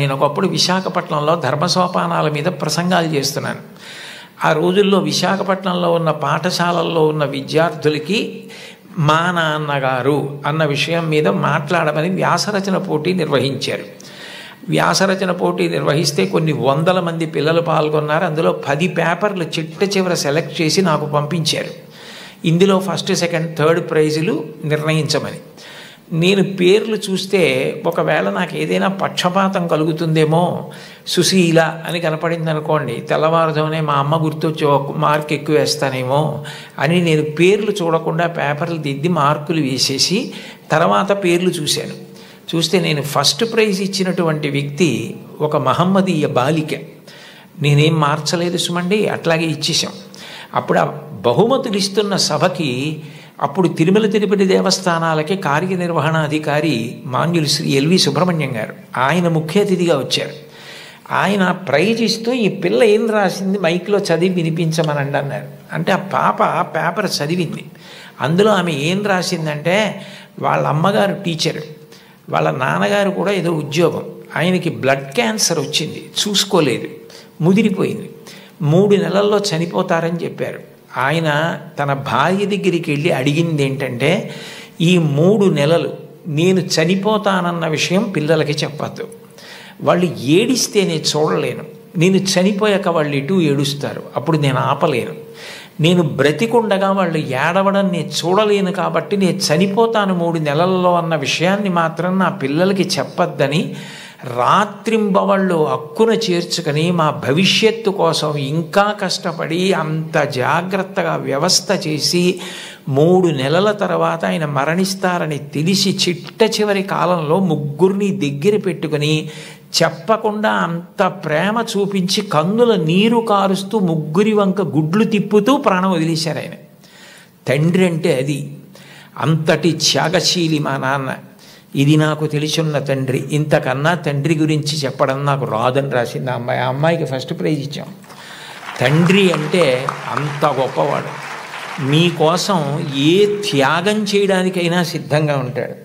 నేను ఒకప్పుడు విశాఖపట్నంలో ధర్మసోపానాల మీద ప్రసంగాలు చేస్తున్నాను. ఆ రోజుల్లో విశాఖపట్నంలో ఉన్న పాఠశాలల్లో ఉన్న విద్యార్థులకి మా నాన్నగారు అన్న విషయం మీద మాట్లాడమని వ్యాసరచన పోటీ నిర్వహించారు. వ్యాసరచన పోటీ నిర్వహిస్తే కొన్ని వందల మంది పిల్లలు పాల్గొన్నారు. అందులో 10 పేపర్లు చిట్ట చివర సెలెక్ట్ చేసి నాకు పంపించారు. ఇందులో ఫస్ట్, సెకండ్, థర్డ్ ప్రైజులు నిర్ణయించమని. నేను పేర్లు చూస్తే ఒకవేళ నాకు ఏదైనా పక్షపాతం కలుగుతుందేమో, సుశీల అని కనపడింది అనుకోండి, తెల్లవారుజామునే మా అమ్మ గుర్తొచ్చి ఒక మార్క్ ఎక్కువ వేస్తానేమో అని నేను పేర్లు చూడకుండా పేపర్లు దిద్ది మార్కులు వేసేసి తర్వాత పేర్లు చూశాను. చూస్తే నేను ఫస్ట్ ప్రైజ్ ఇచ్చినటువంటి వ్యక్తి ఒక మహమ్మదీయ బాలిక. నేనేం మార్చలేదు సుమండి, అట్లాగే ఇచ్చేసాం. అప్పుడు ఆ బహుమతులు ఇస్తున్న సభకి అప్పుడు తిరుమల తిరుపతి దేవస్థానాలకి కార్యనిర్వహణాధికారి మాన్యులు శ్రీ ఎల్వి సుబ్రహ్మణ్యం గారు, ఆయన ముఖ్య అతిథిగా వచ్చారు. ఆయన ప్రైజ్ ఇస్తూ ఈ పిల్ల ఏం రాసింది మైక్లో చదివి వినిపించమనండి అన్నారు. అంటే ఆ పాప పేపర్ చదివింది. అందులో ఆమె ఏం రాసిందంటే, వాళ్ళ అమ్మగారు టీచరు, వాళ్ళ నాన్నగారు కూడా ఏదో ఉద్యోగం, ఆయనకి బ్లడ్ క్యాన్సర్ వచ్చింది, చూసుకోలేదు, ముదిరిపోయింది, 3 నెలల్లో చనిపోతారని చెప్పారు. ఆయన తన భార్య దగ్గరికి వెళ్ళి అడిగింది ఏంటంటే, ఈ 3 నెలలు నేను చనిపోతానన్న విషయం పిల్లలకి చెప్పద్దు, వాళ్ళు ఏడిస్తే నేను చూడలేను, నేను చనిపోయాక వాళ్ళు ఎటు ఏడుస్తారు, అప్పుడు నేను ఆపలేను, నేను బ్రతికుండగా వాళ్ళు ఏడవడం నేను చూడలేను, కాబట్టి నేను చనిపోతాను 3 నెలల్లో అన్న విషయాన్ని మాత్రం నా పిల్లలకి చెప్పద్దని రాత్రింబవళ్ళు హక్కున చేర్చుకొని మా భవిష్యత్తు కోసం ఇంకా కష్టపడి అంత జాగ్రత్తగా వ్యవస్థ చేసి 3 నెలల తర్వాత ఆయన మరణిస్తారని తెలిసి చిట్ట చివరి కాలంలో 3 దగ్గర పెట్టుకుని చెప్పకుండా అంత ప్రేమ చూపించి కన్నుల నీరు కారుస్తూ 3 వంక గుడ్లు తిప్పుతూ ప్రాణం వదిలేశారు ఆయన. తండ్రి అంటే అది, అంతటి త్యాగశీలి మా నాన్న. ఇది నాకు తెలిసున్న తండ్రి, ఇంతకన్నా తండ్రి గురించి చెప్పడం నాకు రాదని రాసింది ఆ అమ్మాయి. ఆ అమ్మాయికి ఫస్ట్ ప్రైజ్ ఇచ్చాం. తండ్రి అంటే అంత గొప్పవాడు, మీకోసం ఏ త్యాగం చేయడానికైనా సిద్ధంగా ఉంటాడు.